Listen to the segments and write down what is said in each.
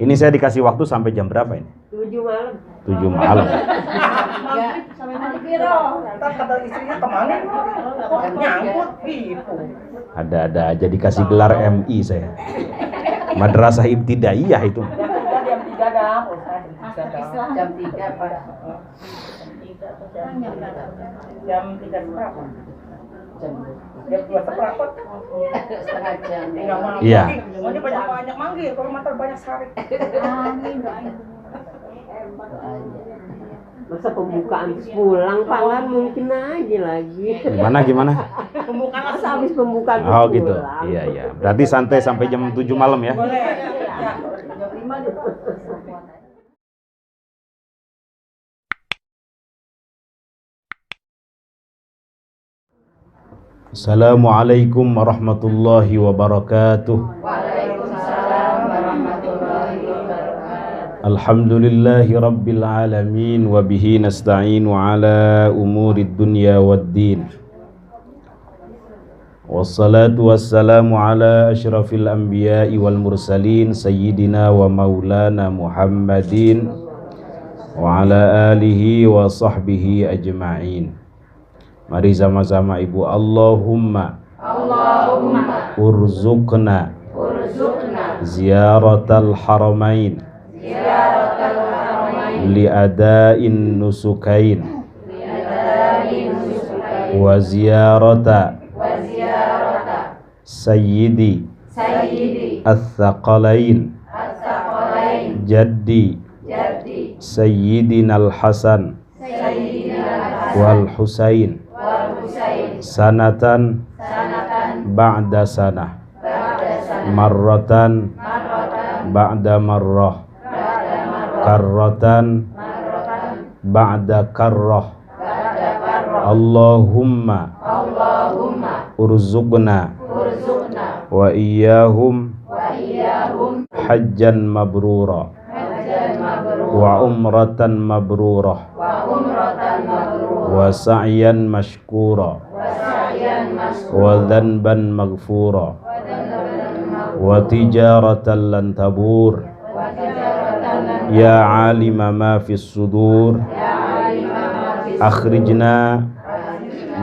Ini saya dikasih waktu sampai jam berapa ini? 7 malam. 7 malam. Sampai maghrib. Entar kata istrinya kemana? Kok nyangkut gitu. Ada aja dikasih gelar MI saya. Madrasah Ibtidaiyah itu. Jam 3 dah. Jam 3 Pak. Jam 3 berapa? Jam 2 seperempat. Setengah jam. Tinggal malam. Iya. Mau dia banyak manggil, kalau mata banyak sari. Masa pembukaan terus pulang Pak, kan mungkin aja lagi. Gimana? Pembukaan Masa habis pembukaan terus Oh gitu. pulang. Iya. Berarti santai sampai jam 7 malam ya. boleh. Jam 5 deh. Assalamualaikum warahmatullahi wabarakatuh. Waalaikumsalam warahmatullahi wabarakatuh. Alhamdulillahi rabbil alamin wa bihi nasta'inu ala umurid dunya waddin. Wassalatu wassalamu ala asyrafil anbiya'i wal mursalin sayyidina wa maulana Muhammadin wa ala alihi wa sahbihi ajma'in. Mari sama-sama Ibu. Allahumma urzuqna ziyaratal haramain li'adain nusukain wa ziyarata sayyidi al-thaqalain jaddi sayyidinal hasan wal husain sanatan ba'da sanah marratan ba'da marrah karratan ba'da karrah Allahumma urzuqna wa iyyahum hajjan mabrura wa umratan mabrurah wa sa'yan mashkura wa dhanban maghfura wa tijaratan lan tabur ya alima ma fis sudur akhrijna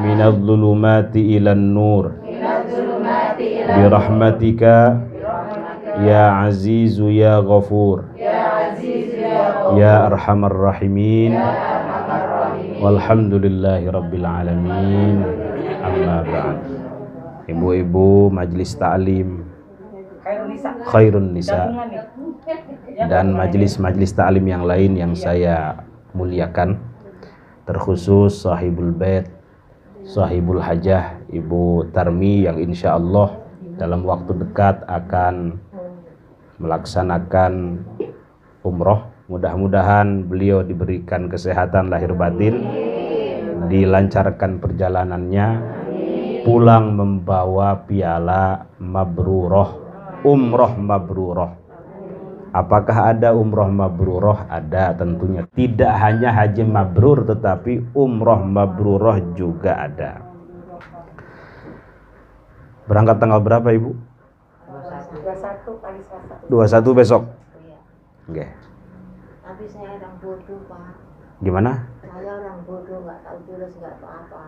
minadh dhulumati ilan nur birahmatika ya azizu ya ghafur ya arhamar rahimin walhamdulillahi rabbil alamin. Amma ba'd. Ibu-ibu majelis ta'lim Khairun Nisa dan majelis-majelis ta'lim yang lain yang saya muliakan, terkhusus sahibul bait, sahibul hajah Ibu Tarmi yang insya Allah dalam waktu dekat akan melaksanakan umroh. Mudah-mudahan beliau diberikan kesehatan lahir batin, dilancarkan perjalanannya, pulang membawa piala mabruroh, umroh mabruroh. Apakah ada umroh mabruroh? Ada tentunya. Tidak hanya haji mabrur, tetapi umroh mabruroh juga ada. Berangkat tanggal berapa Ibu? 21 kali Selasa. 21 besok. Oke. Tapi saya orang bodoh Pak. Gimana? Saya orang bodoh, nggak tahu jurus, nggak tahu apa.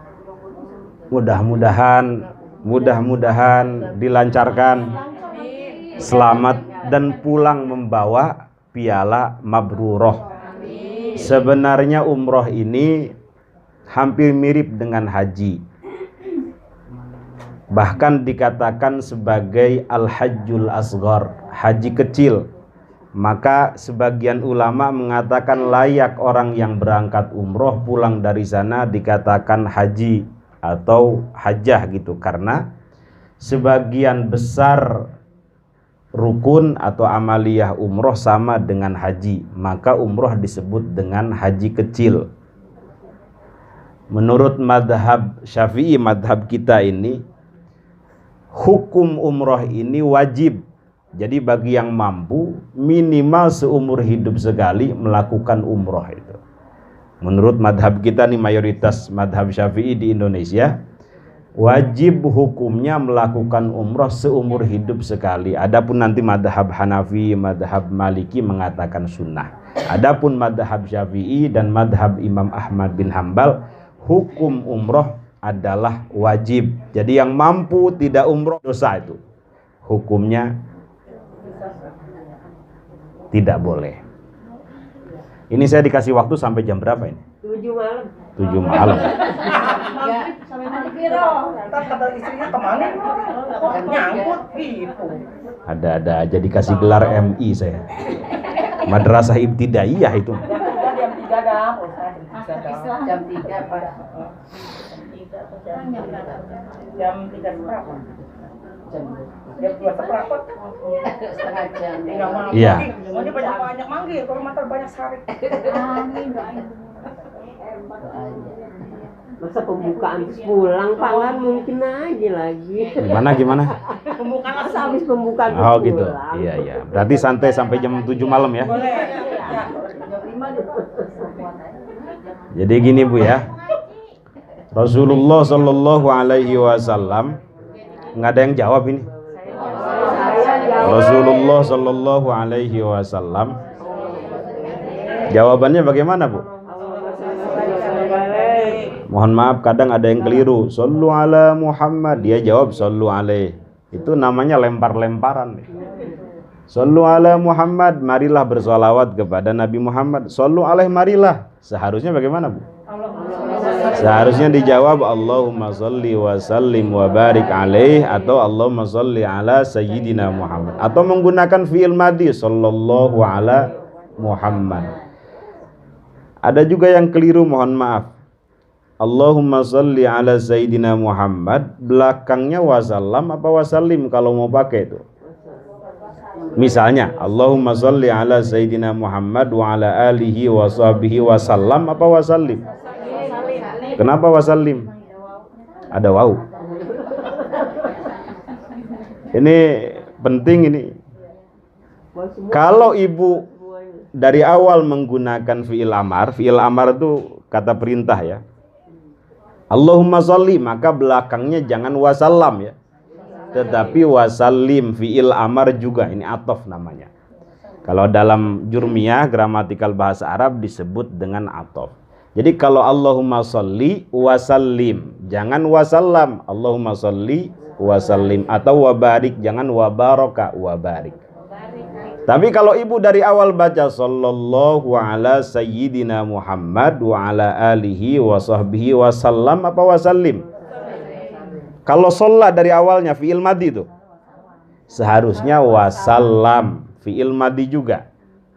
Mudah-mudahan dilancarkan, selamat dan pulang membawa piala mabruroh. Sebenarnya umroh ini hampir mirip dengan haji. Bahkan dikatakan sebagai al-hajjul asghar, haji kecil. Maka sebagian ulama mengatakan layak orang yang berangkat umroh pulang dari sana dikatakan haji atau hajjah gitu, karena sebagian besar rukun atau amaliyah umroh sama dengan haji, maka umroh disebut dengan haji kecil. Menurut madhab Syafi'i, madhab kita ini, hukum umroh ini wajib. Jadi bagi yang mampu minimal seumur hidup sekali melakukan umroh itu. Menurut madhab kita nih, mayoritas madhab Syafi'i di Indonesia, wajib hukumnya melakukan umroh seumur hidup sekali. Adapun nanti madhab Hanafi, madhab Maliki mengatakan sunnah. Adapun madhab Syafi'i dan madhab Imam Ahmad bin Hambal, hukum umroh adalah wajib. Jadi yang mampu tidak umroh dosa itu. Hukumnya tidak boleh. Ini saya dikasih waktu sampai jam berapa ini? 7 malam. 7 malam. Sampai maghrib. Entar kata istrinya kemana? Nyangkut gitu. Ada aja dikasih gelar MI saya. Madrasah Ibtidaiyah itu. Jam 3 dah. Jam 3 Pak. Jam 3 berapa? Jam 2 seperempat. Setengah jam. Iya. Oh, dia banyak manggil, kalau mata banyak sari. Masa pembukaan terus pulang Pak, kan mungkin aja lagi. Gimana? Pembukaan Masa habis pembukaan terus Oh gitu. pulang. Iya. Berarti santai sampai jam 7 malam ya. Boleh. Jadi gini Bu ya. Rasulullah Shallallahu Alaihi Wasallam, nggak ada yang jawab ini. Rasulullah Shallallahu Alaihi Wasallam, jawabannya bagaimana Bu? Mohon maaf, kadang ada yang keliru. Sallu ala Muhammad, dia jawab sallu alaih. Itu namanya lempar-lemparan. Sallu ala Muhammad, marilah bersolawat kepada Nabi Muhammad. Sallu alaih, marilah. Seharusnya bagaimana Bu? Seharusnya dijawab Allahumma salli wa sallim wa barik alaih, atau Allahumma salli ala sayyidina Muhammad, atau menggunakan fi'il madhi sallallahu ala Muhammad. Ada juga yang keliru, mohon maaf. Allahumma salli ala sayyidina Muhammad, belakangnya wasallam apa wasallim kalau mau pakai itu. Misalnya Allahumma salli ala sayyidina Muhammad wa ala alihi wa sahbihi wasallam apa wasallim. Kenapa wasallim? Ada waw. Ini penting ini. Kalau ibu dari awal menggunakan fi'il amar itu kata perintah ya. Allahumma sholli, maka belakangnya jangan wasallam ya, tetapi wasallim, fi'il amar juga, ini atof namanya. Kalau dalam jurmiyah gramatikal bahasa Arab disebut dengan atof. Jadi kalau Allahumma sholli wasallim, jangan wasallam. Allahumma sholli wasallim, atau wabarik, jangan wabaraka wabarik. Tapi kalau ibu dari awal baca sallallahu ala sayyidina Muhammad wa ala alihi wa sahbihi wasallam apa wasallim? Kalau sholat dari awalnya fi'il madhi itu, seharusnya wasallam, fi'il madhi juga.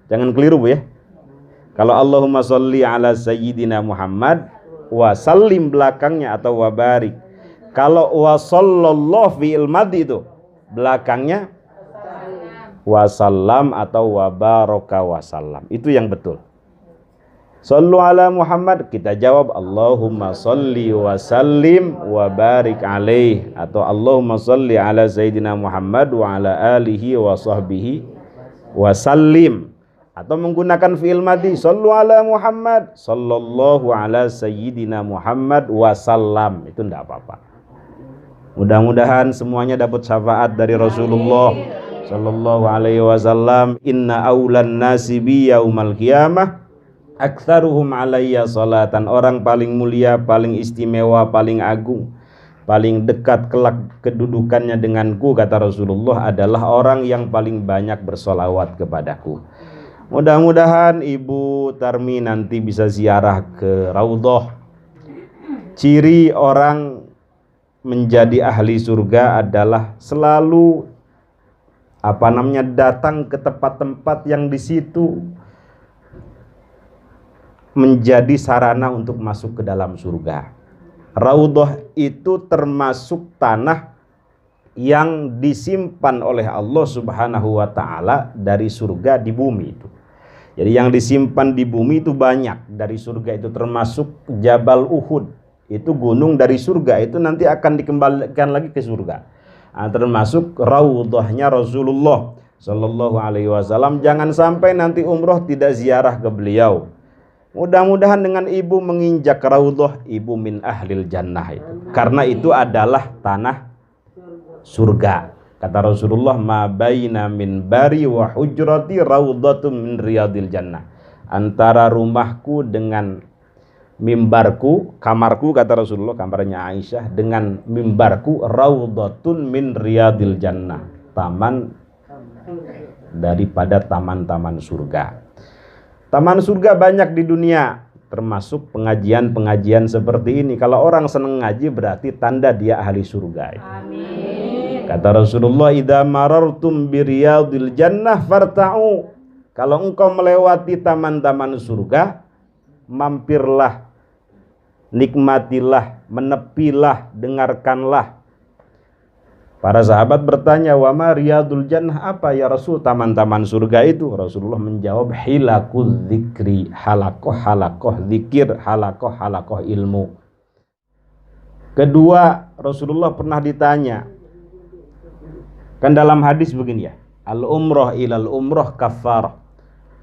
Jangan keliru Bu ya. Kalau Allahumma sholli ala sayyidina Muhammad, wasallim belakangnya atau wabarik. Kalau wasallallahu fi'il madhi itu, belakangnya wasallam atau wabaraka wasallam. Itu yang betul. Sallu ala Muhammad, kita jawab Allahumma salli wa sallim wa barik alaih, atau Allahumma salli ala sayyidina Muhammad wa ala alihi wa sahbihi wa sallim, atau menggunakan fi'il madhi sallu ala Muhammad sallallahu ala sayyidina Muhammad wa sallam. Itu enggak apa-apa. Mudah-mudahan semuanya dapat syafaat dari Rasulullah sallallahu alaihi wasallam. Inna aulan nasi bi yaumal qiyamah aktsaruhum alayya salatan. Orang paling mulia, paling istimewa, paling agung, paling dekat kelak kedudukannya denganku, kata Rasulullah, adalah orang yang paling banyak bersolawat kepadaku. Mudah-mudahan Ibu Tarmi nanti bisa ziarah ke Raudhah. Ciri orang menjadi ahli surga adalah selalu datang ke tempat-tempat yang di situ menjadi sarana untuk masuk ke dalam surga. Raudhah itu termasuk tanah yang disimpan oleh Allah Subhanahu wa taala dari surga di bumi itu. Jadi yang disimpan di bumi itu banyak dari surga itu, termasuk Jabal Uhud. Itu gunung dari surga, itu nanti akan dikembalikan lagi ke surga. Termasuk raudhahnya Rasulullah sallallahu alaihi wasallam. Jangan sampai nanti umroh tidak ziarah ke beliau. Mudah-mudahan dengan ibu menginjak raudhah, ibu min ahlil jannah itu. Karena itu adalah tanah surga. Kata Rasulullah, ma baina min bari wa hujrati raudhatun min riyadil jannah. Antara rumahku dengan mimbarku, kamarku, kata Rasulullah, kamarnya Aisyah, dengan mimbarku raudhatun min riyadil jannah. Taman daripada taman-taman surga. Taman surga banyak di dunia, termasuk pengajian-pengajian seperti ini. Kalau orang senang ngaji berarti tanda dia ahli surga. Amin. Kata Rasulullah, idza marartum biriyadil jannah farta'u. Kalau engkau melewati taman-taman surga, mampirlah, nikmatilah, menepilah, dengarkanlah. Para sahabat bertanya, wa ma riyadul jannah, apa ya Rasul taman-taman surga itu? Rasulullah menjawab, hilakul dzikri, halakoh dzikir, halakoh ilmu. Kedua, Rasulullah pernah ditanya, kan dalam hadis begini ya, al umroh ilal umroh kafar.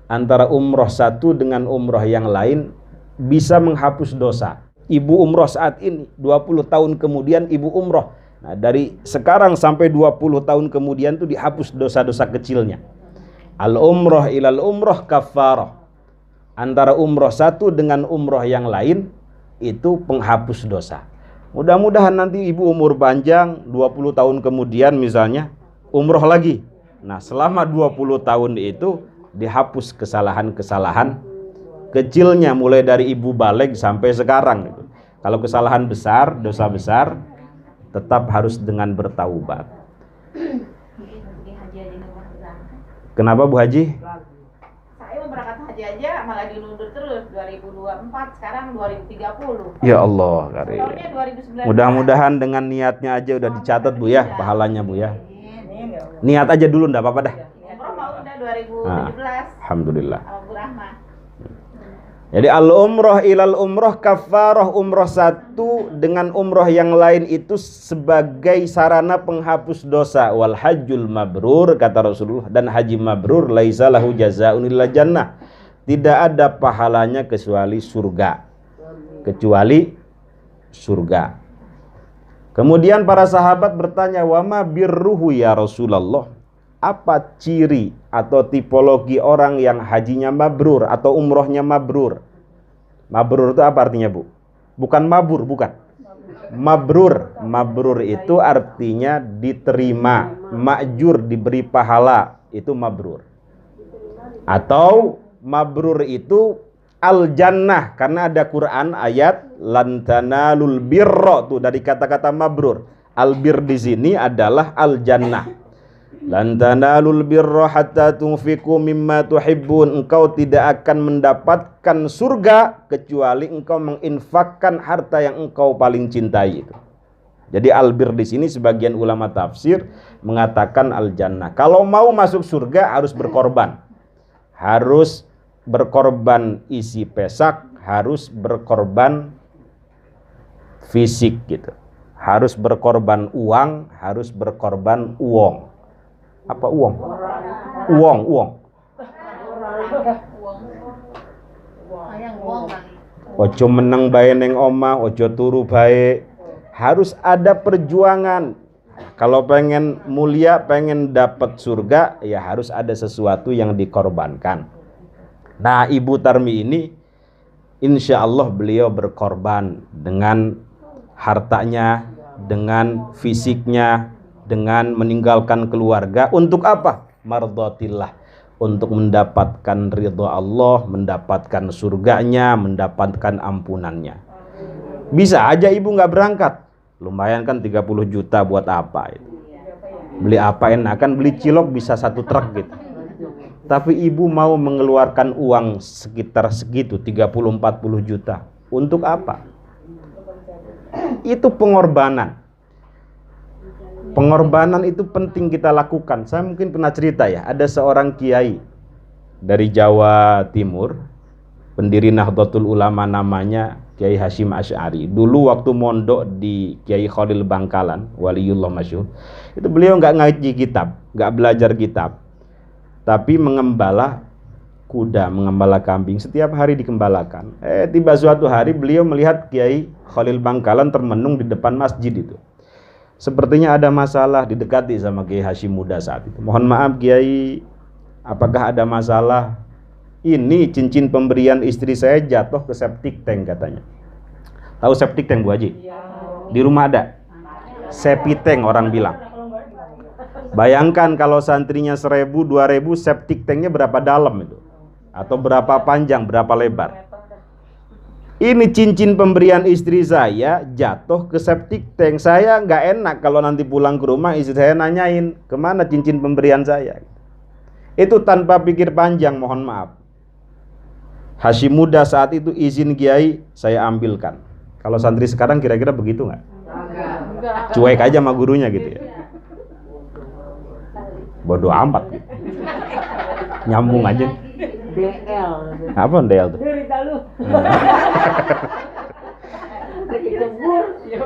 Antara umroh satu dengan umroh yang lain bisa menghapus dosa. Ibu umroh saat ini, 20 tahun kemudian ibu umroh. Nah, dari sekarang sampai 20 tahun kemudian itu dihapus dosa-dosa kecilnya. Al-umroh ilal umroh kafarah. Antara umroh satu dengan umroh yang lain itu penghapus dosa. Mudah-mudahan nanti ibu umur panjang, 20 tahun kemudian misalnya umroh lagi. Nah, selama 20 tahun itu dihapus kesalahan-kesalahan kecilnya mulai dari ibu balik sampai sekarang gitu. Kalau kesalahan besar, dosa besar, tetap harus dengan bertaubat. Kenapa Bu Haji? Saya mau berangkat haji aja malah diundur terus 2024, sekarang 2030. Ya Allah, Karim. Tahunnya 2019. Mudah-mudahan dengan niatnya aja udah dicatat Bu ya, pahalanya Bu ya. Niat aja dulu enggak apa-apa dah. Umroh mau udah 2017. Alhamdulillah. Sama Bu Rahma. Jadi al-umroh ilal umroh kafarah, umroh satu dengan umroh yang lain itu sebagai sarana penghapus dosa. Wal hajjul mabrur, kata Rasulullah, dan haji mabrur laisa lahu jazaa'un illa jannah. Tidak ada pahalanya kecuali surga. Kecuali surga. Kemudian para sahabat bertanya, wa ma birruhu ya Rasulullah? Apa ciri atau tipologi orang yang hajinya mabrur atau umrohnya mabrur? Mabrur itu apa artinya Bu? Bukan mabur, bukan. Mabrur. Mabrur itu artinya diterima, makjur, diberi pahala. Itu mabrur. Atau mabrur itu al-jannah, karena ada Quran ayat lan tanalul birra, tuh dari kata-kata mabrur. Al-bir di sini adalah al-jannah. Lan tanalul birra hatta tunfiqu mimma tuhibbun. Engkau tidak akan mendapatkan surga kecuali engkau menginfakkan harta yang engkau paling cintai itu. Jadi albir di sini sebagian ulama tafsir mengatakan al-jannah. Kalau mau masuk surga harus berkorban. Harus berkorban isi pesak, harus berkorban fisik gitu. Harus berkorban uang, harus berkorban uang. Apa uang? Uang. Ojo menang bae neng omah, ojo turu bae. Harus ada perjuangan. Kalau pengen mulia, pengen dapat surga, ya harus ada sesuatu yang dikorbankan. Nah, Ibu Tarmi ini insya Allah beliau berkorban dengan hartanya, dengan fisiknya, dengan meninggalkan keluarga. Untuk apa? Mardhatillah, untuk mendapatkan ridha Allah, mendapatkan surganya, mendapatkan ampunannya. Bisa aja ibu nggak berangkat, lumayan kan 30 juta buat apa itu? Beli apa enak kan, beli cilok bisa 1 truk gitu. Tapi ibu mau mengeluarkan uang sekitar segitu, 30-40 juta. Untuk apa? Itu pengorbanan. Pengorbanan itu penting kita lakukan. Saya mungkin pernah cerita ya, ada seorang kiai dari Jawa Timur, pendiri Nahdlatul Ulama, namanya Kiai Hasyim Asy'ari. Dulu waktu mondok di Kiai Khalil Bangkalan, waliullah masyhur, itu beliau nggak ngaji kitab, nggak belajar kitab, tapi mengembala kuda, mengembala kambing, setiap hari dikembalakan. Tiba suatu hari beliau melihat Kiai Khalil Bangkalan termenung di depan masjid itu. Sepertinya ada masalah, didekati sama Kiai Hashim Muda saat itu. Mohon maaf Kiai, apakah ada masalah? Ini cincin pemberian istri saya jatuh ke septic tank katanya. Tahu septic tank Bu Haji? Di rumah ada septic tank orang bilang. Bayangkan kalau santrinya 1000, 2000, septic tanknya berapa dalam itu? Atau berapa panjang, berapa lebar? Ini cincin pemberian istri saya jatuh ke septic tank. Saya nggak enak kalau nanti pulang ke rumah istri saya nanyain kemana cincin pemberian saya. Itu tanpa pikir panjang, mohon maaf. Hashim Muda saat itu izin Kiai, saya ambilkan. Kalau santri sekarang kira-kira begitu nggak? Cuek aja sama gurunya gitu ya. Bodoh amat gitu. Nyambung aja. DL. Apa DL tuh? Derita lu. Kecebur. Ya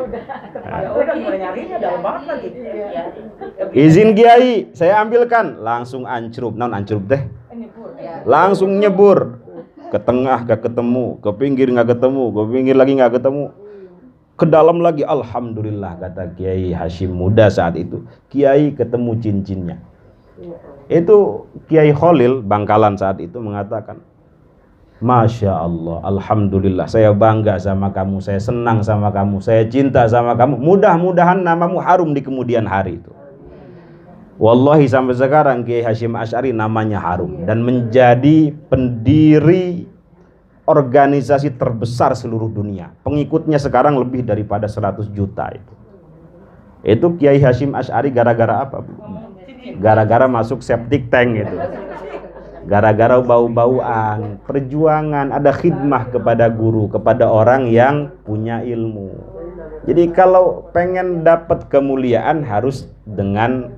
udah mulai nyarinya dalam banget lagi. Izin Kiai, saya ambilkan. Langsung ancrup. Non ancrup teh? Langsung nyebur. Ke tengah gak ketemu, ke pinggir gak ketemu, ke pinggir lagi gak ketemu. Ke dalam lagi, alhamdulillah kata Kiai Hashim Muda saat itu. Kiai ketemu cincinnya. Itu Kiai Khalil Bangkalan saat itu mengatakan, Masya Allah, alhamdulillah, saya bangga sama kamu, saya senang sama kamu, saya cinta sama kamu. Mudah-mudahan namamu harum di kemudian hari itu. Wallahi sampai sekarang Kiai Hashim Asy'ari namanya harum dan menjadi pendiri organisasi terbesar seluruh dunia. Pengikutnya sekarang lebih daripada 100 juta itu. Itu Kiai Hashim Asy'ari gara-gara apa, Bu? Gara-gara masuk septic tank itu. Gara-gara bau-bauan, perjuangan, ada khidmah kepada guru, kepada orang yang punya ilmu. Jadi kalau pengen dapat kemuliaan harus dengan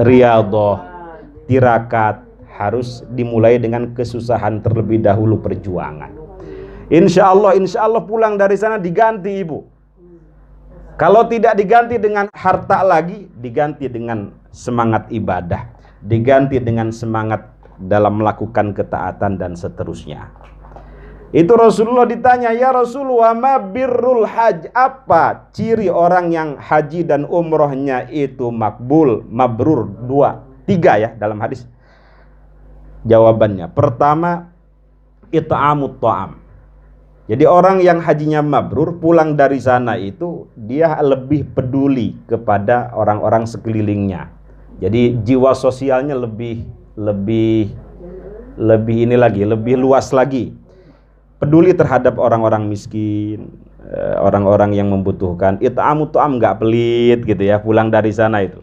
riyadhah, tirakat, harus dimulai dengan kesusahan terlebih dahulu, perjuangan. Insya Allah pulang dari sana diganti ibu. Kalau tidak diganti dengan harta lagi, diganti dengan semangat ibadah, diganti dengan semangat dalam melakukan ketaatan dan seterusnya. Itu Rasulullah ditanya, ya Rasulullah, ma birrul haj, apa ciri orang yang haji dan umrohnya itu makbul, mabrur, 3 ya dalam hadis. Jawabannya, pertama, it'amut ta'am. Jadi orang yang hajinya mabrur, pulang dari sana itu dia lebih peduli kepada orang-orang sekelilingnya. Jadi jiwa sosialnya lebih luas lagi. Peduli terhadap orang-orang miskin, orang-orang yang membutuhkan. It'amut ta'am, enggak pelit gitu ya, pulang dari sana itu.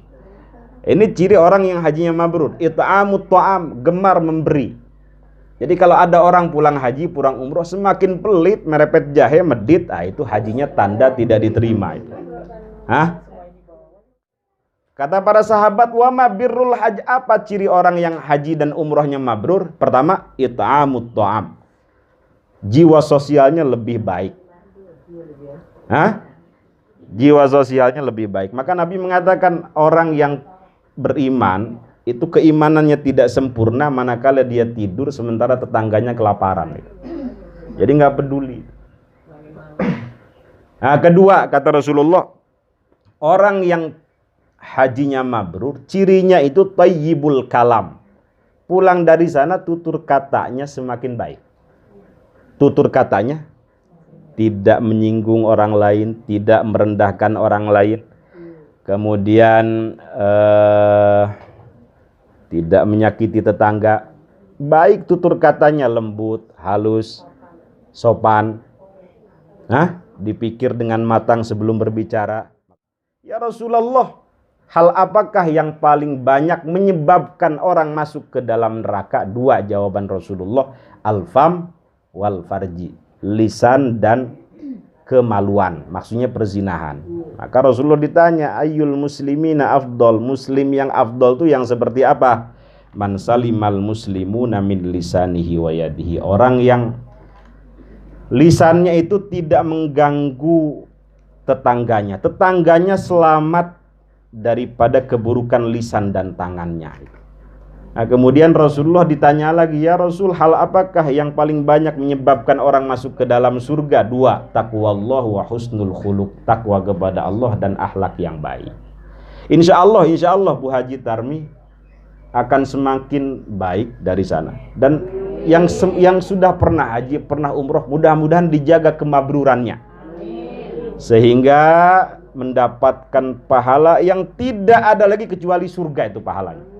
Ini ciri orang yang hajinya mabrur. It'amut ta'am, gemar memberi. Jadi kalau ada orang pulang haji, pulang umroh semakin pelit, merepet jahe, medit, itu hajinya tanda tidak diterima itu. Hah? Kata para sahabat, wa ma birrul haj, apa ciri orang yang haji dan umrohnya mabrur? Pertama, it'amut ta'am. Jiwa sosialnya lebih baik. Hah? Jiwa sosialnya lebih baik. Maka Nabi mengatakan orang yang beriman itu keimanannya tidak sempurna manakala dia tidur sementara tetangganya kelaparan. Jadi nggak peduli. Nah, kedua kata Rasulullah, orang yang hajinya mabrur, cirinya itu thayyibul kalam. Pulang dari sana tutur katanya semakin baik. Tutur katanya tidak menyinggung orang lain, tidak merendahkan orang lain. Kemudian tidak menyakiti tetangga. Baik tutur katanya, lembut, halus, sopan. Dipikir dengan matang sebelum berbicara. Ya Rasulullah, hal apakah yang paling banyak menyebabkan orang masuk ke dalam neraka? 2 jawaban Rasulullah, al-fam wal farji, lisan dan kemaluan, maksudnya perzinahan. Maka Rasulullah ditanya, ayyul muslimina afdol, muslim yang afdol itu yang seperti apa? Man salimal muslimuna min lisanihi wa yadihi, orang yang lisannya itu tidak mengganggu tetangganya, tetangganya selamat daripada keburukan lisan dan tangannya. Nah, kemudian Rasulullah ditanya lagi, ya Rasul, hal apakah yang paling banyak menyebabkan orang masuk ke dalam surga? 2, taqwallah wa husnul khuluq, takwa kepada Allah dan akhlak yang baik. Insya Allah Bu Haji Tarmi akan semakin baik dari sana. Dan yang sudah pernah haji, pernah umroh, mudah-mudahan dijaga kemabrurannya, sehingga mendapatkan pahala yang tidak ada lagi kecuali surga itu pahalanya.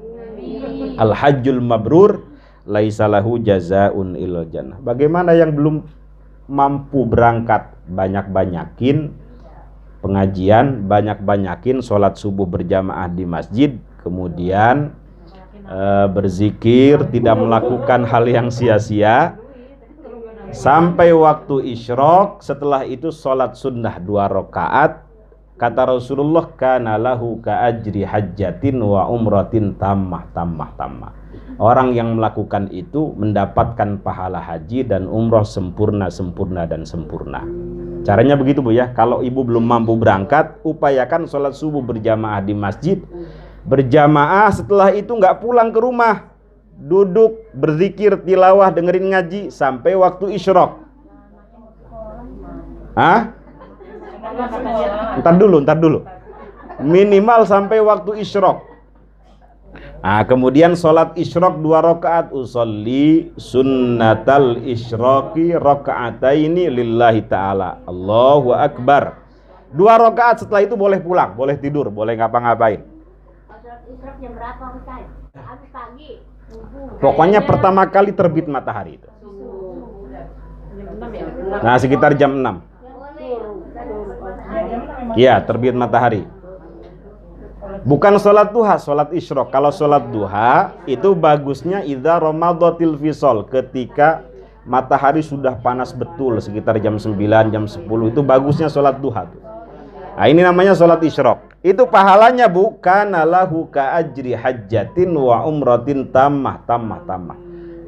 Al-hajjul mabrur laisa lahu jazaa'un illal jannah. Bagaimana yang belum mampu berangkat, banyak-banyakin pengajian, banyak-banyakin sholat subuh berjamaah di masjid, kemudian berzikir, tidak melakukan hal yang sia-sia sampai waktu isyraq. Setelah itu sholat sunnah 2 rakaat. Kata Rasulullah, kana lahu ka ajri hajjatin wa umratin tammah. Orang yang melakukan itu mendapatkan pahala haji dan umroh sempurna. Caranya begitu Bu ya. Kalau ibu belum mampu berangkat, upayakan sholat subuh berjamaah di masjid, berjamaah. Setelah itu nggak pulang ke rumah, duduk berzikir, tilawah, dengerin ngaji sampai waktu isyraq. Ntar dulu. Minimal sampai waktu isyraq. Kemudian sholat isyraq 2 rakaat. Usolli sunnatal isyraqi raka'ataini lillahi ta'ala. Allahu akbar. 2 rakaat, setelah itu boleh pulang, boleh tidur, boleh ngapa-ngapain. Pokoknya pertama kali terbit matahari itu. Nah, sekitar jam 6. Ya, terbit matahari. Bukan sholat duha, sholat isyraq. Kalau sholat duha itu bagusnya idza ramadatil fisal, ketika matahari sudah panas betul, sekitar jam 9, jam 10, itu bagusnya sholat duha. Nah, ini namanya sholat isyraq. Itu pahalanya bukan lahu ka ajri hajjatin wa umratin tammah.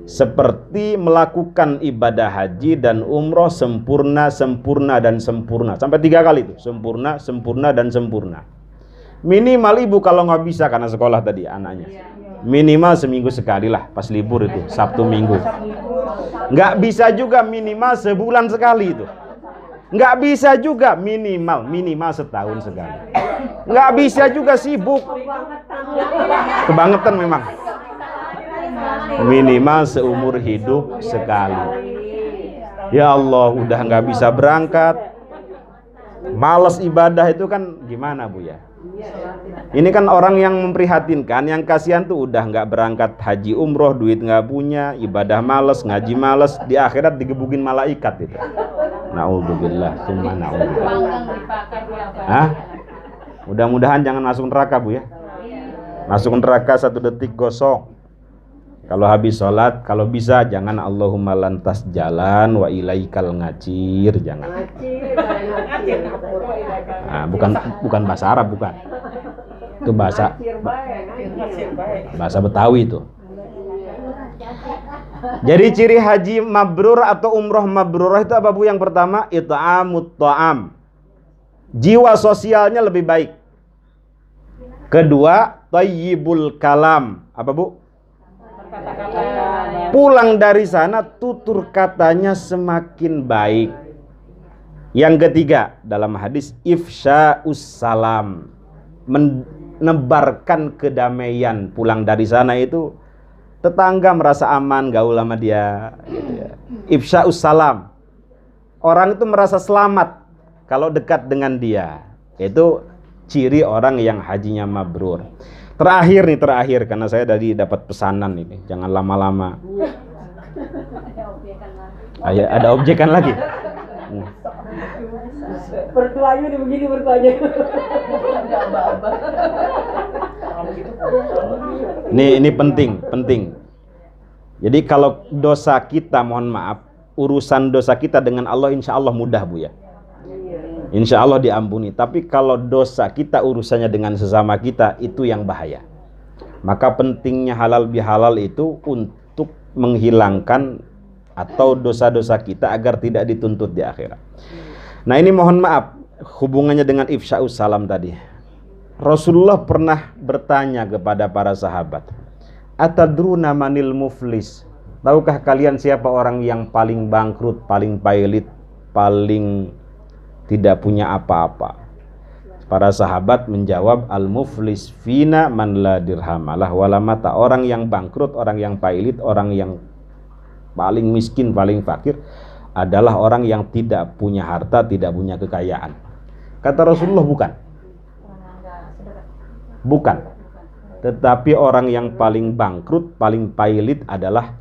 Seperti melakukan ibadah haji dan umroh sempurna. Sampai 3 kali itu, sempurna dan sempurna. Minimal ibu kalau nggak bisa karena sekolah tadi anaknya, minimal seminggu sekali lah pas libur itu, Sabtu Minggu. Nggak bisa juga minimal sebulan sekali itu. Nggak bisa juga minimal setahun sekali. Nggak bisa juga sibuk. Kebangetan memang. Minimal seumur hidup sekali. Ya Allah, udah nggak bisa berangkat, malas ibadah itu kan gimana Bu ya? Ini kan orang yang memprihatinkan, yang kasihan tuh udah nggak berangkat haji umroh, duit nggak punya, ibadah males, ngaji males, di akhirat digebukin malaikat itu. Naudzubillah, summa naudzubillah. Mudah-mudahan jangan masuk neraka Bu ya. Masuk neraka 1 detik gosong. Kalau habis sholat, kalau bisa jangan Allahumma lantas jalan wa ilaikal ngacir, jangan. Bukan bahasa Arab, bukan. Itu bahasa Betawi itu. Jadi ciri haji mabrur atau umroh mabrurah itu apa Bu? Yang pertama, it'amut ta'am. Jiwa sosialnya lebih baik. Kedua, thayyibul kalam. Apa Bu? Pulang dari sana tutur katanya semakin baik. Yang ketiga, dalam hadis ifsya'us salam, menebarkan kedamaian. Pulang dari sana itu tetangga merasa aman gaul sama dia gitu ya. Ifsya'us salam, orang itu merasa selamat kalau dekat dengan dia. Itu ciri orang yang hajinya mabrur. Terakhir karena saya tadi dapat pesanan ini, jangan lama-lama. Ada objekan lagi. Bertuanya di begini bertuanya. Ini penting. Jadi kalau dosa kita, mohon maaf, urusan dosa kita dengan Allah insya Allah mudah Bu ya. Insya Allah diampuni. Tapi kalau dosa kita urusannya dengan sesama kita, itu yang bahaya. Maka pentingnya halal bihalal itu untuk menghilangkan atau dosa-dosa kita agar tidak dituntut di akhirat. Nah, ini mohon maaf hubungannya dengan ifsya'us salam tadi. Rasulullah pernah bertanya kepada para sahabat, Atadruna manil muflis? Tahukah kalian siapa orang yang paling bangkrut, paling pailit, paling tidak punya apa-apa? Para sahabat menjawab, al-muflis fina man la dirhamalah wala mata. Orang yang bangkrut, orang yang pailit, orang yang paling miskin, paling fakir adalah orang yang tidak punya harta, tidak punya kekayaan. Kata Rasulullah, bukan. Tetapi orang yang paling bangkrut, paling pailit adalah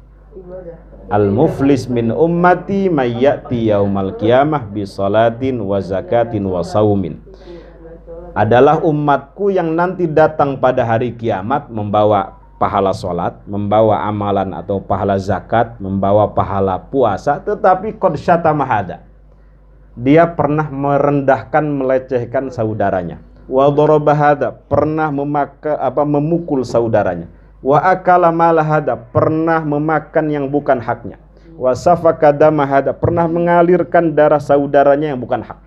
al-muflis min ummati mayyati yaumal qiyamah bi salatin wa zakatin wa saumin. Adalah umatku yang nanti datang pada hari kiamat membawa pahala solat, membawa amalan atau pahala zakat, membawa pahala puasa, tetapi qad syatama hada. Dia pernah merendahkan, melecehkan saudaranya. Wa daraba hada, pernah memukul saudaranya. Wa akala mala hada, pernah memakan yang bukan haknya. Wa safaka dama hada, pernah mengalirkan darah saudaranya yang bukan hak.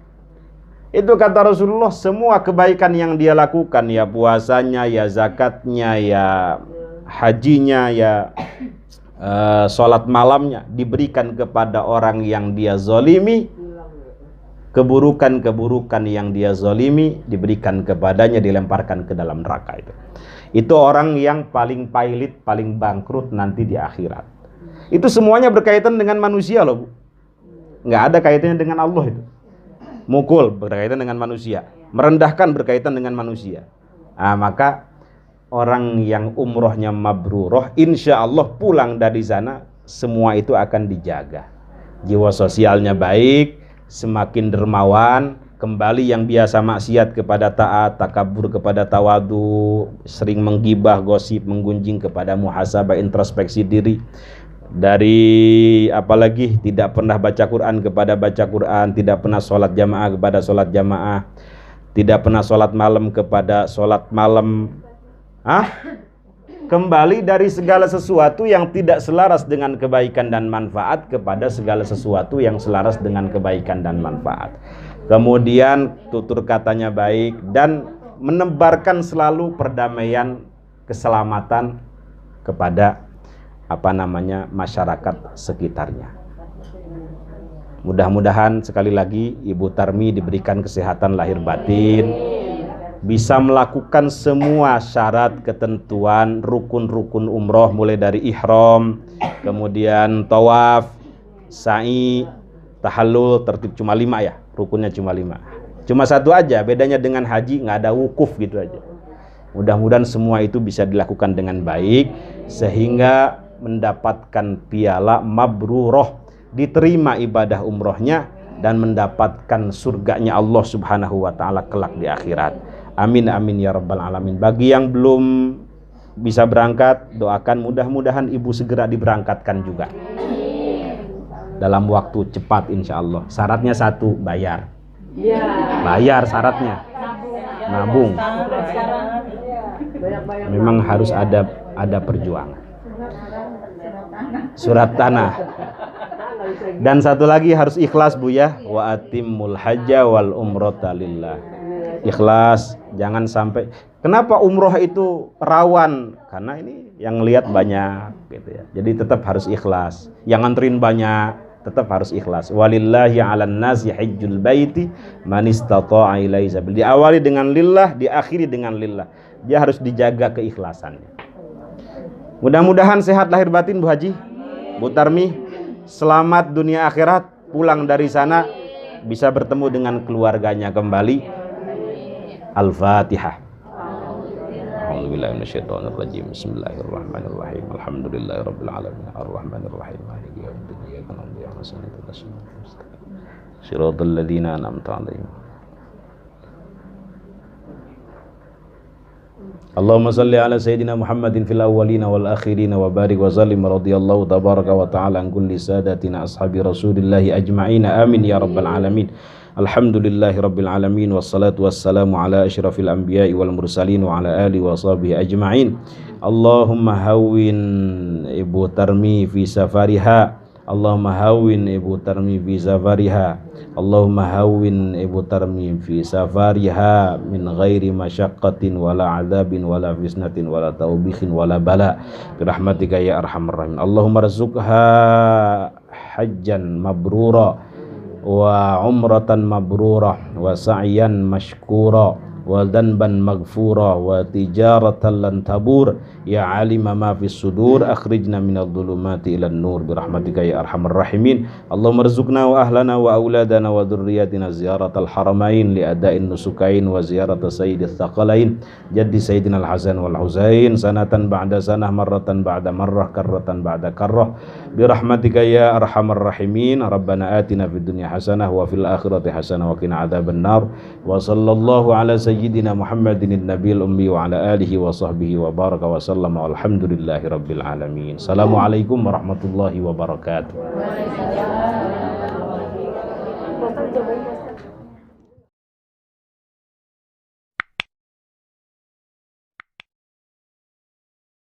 Itu kata Rasulullah, semua kebaikan yang dia lakukan, ya puasanya, ya zakatnya, ya hajinya, ya sholat malamnya, diberikan kepada orang yang dia zolimi. Keburukan-keburukan yang dia zolimi diberikan kepadanya, dilemparkan ke dalam neraka. Itu orang yang paling pailit, paling bangkrut nanti di akhirat. Itu semuanya berkaitan dengan manusia loh, Bu. Nggak ada kaitannya dengan Allah itu. Mukul berkaitan dengan manusia, merendahkan berkaitan dengan manusia. Maka orang yang umrohnya mabruroh, insya Allah pulang dari sana semua itu akan dijaga. Jiwa sosialnya baik, semakin dermawan, kembali yang biasa maksiat kepada taat, takabur kepada tawadu, sering menggibah, gosip, menggunjing kepada muhasabah, introspeksi diri. Dari apalagi tidak pernah baca Quran kepada baca Quran, tidak pernah sholat jamaah kepada sholat jamaah, tidak pernah sholat malam kepada sholat malam. Kembali dari segala sesuatu yang tidak selaras dengan kebaikan dan manfaat kepada segala sesuatu yang selaras dengan kebaikan dan manfaat. Kemudian tutur katanya baik dan menebarkan selalu perdamaian, keselamatan kepada masyarakat sekitarnya. Mudah-mudahan sekali lagi Ibu Tarmi diberikan kesehatan lahir batin, bisa melakukan semua syarat, ketentuan, rukun-rukun umroh mulai dari ihram, kemudian tawaf, sa'i, tahallul, tertib cuma 5 ya, rukunnya cuma 5. Cuma satu aja, bedanya dengan haji nggak ada wukuf gitu aja. Mudah-mudahan semua itu bisa dilakukan dengan baik sehingga mendapatkan piala mabruroh, diterima ibadah umrohnya dan mendapatkan surganya Allah Subhanahu wa ta'ala kelak di akhirat. Amin amin ya rabbal alamin. Bagi yang belum bisa berangkat, doakan mudah-mudahan ibu segera diberangkatkan juga dalam waktu cepat insya Allah. Syaratnya satu, bayar. Bayar syaratnya, nabung. Memang harus ada perjuangan. Surat tanah. Dan satu lagi harus ikhlas, Bu ya. Wa atimmul hajja wal umrata lillah. Ikhlas, jangan sampai. Kenapa umroh itu rawan? Karena ini yang lihat banyak gitu ya. Jadi tetap harus ikhlas. Yang nganterin banyak, tetap harus ikhlas. Walillahi 'alan nasi hajjul baiti man istata'a ilaihi sabil. Diawali dengan lillah, diakhiri dengan lillah. Dia harus dijaga keikhlasannya. Mudah-mudahan sehat lahir batin Bu Haji, Bu Tarmi, selamat dunia akhirat, pulang dari sana bisa bertemu dengan keluarganya kembali. Al-Fatihah. A'udzubillahi minasyaitonirrajim. Bismillahirrahmanirrahim. Alhamdulillahirabbil alamin. Arrahmanirrahim. Maliki yaumiddin. Iyyaka na'budu wa iyyaka nasta'in. Shiratal ladzina an'amta 'alaihim. Allahumma salli ala Sayyidina Muhammadin fil awwalina wal akhirina wa barik wa sallim radhiyallahu tabaraka wa ta'ala an kulli sadatina ashabi rasulillahi ajma'ina amin ya rabbal alamin. Alhamdulillahi rabbil alamin wassalatu wassalamu ala asyrafil anbiya'i wal mursalin wa ala alihi wa sahbihi ajma'in. Allahumma hawwin Ibu Tarmi fi safariha Allahumma hawwin Ibu Tarmi fi safariha. Allahumma hawwin Ibu Tarmi fi safariha min ghairi masyaqqatin wala adzabin wala fisnatin wala taubikhin wala bala bi rahmatika ya arhamar rahimin. Allahumma rzuqha hajjan mabrura wa umratan mabrura wa sa'yan mashkura wa dhanban maghfura wa tijaratan lan tabur ya alima ma fis sudur akhrijna minadh dhulumati ilan nur bi rahmatika ya arhamar rahimin. Allahumma rzuqna wa ahlana wa auladana wa dhurriyyatina ziyaratal haramain li ada'in nusukain wa ziyarata sayyidil thaqalain jaddi sayyidina al-Hasan wal Husain sanatan ba'da sanah marratan ba'da marrah karratan ba'da karrah bi rahmatika ya arhamar rahimin. Rabbana atina fid dunya hasanah wa fil akhirati hasanah wa qina adzabannar. Wa sallallahu ala sayyidina Muhammadin nabiyil ummi wa ala alihi wa sahbihi wa baraka wa sallama walhamdulillahi rabbil alamin. Assalamualaikum warahmatullahi wabarakatuh. Ustaz, cobain Ustaz.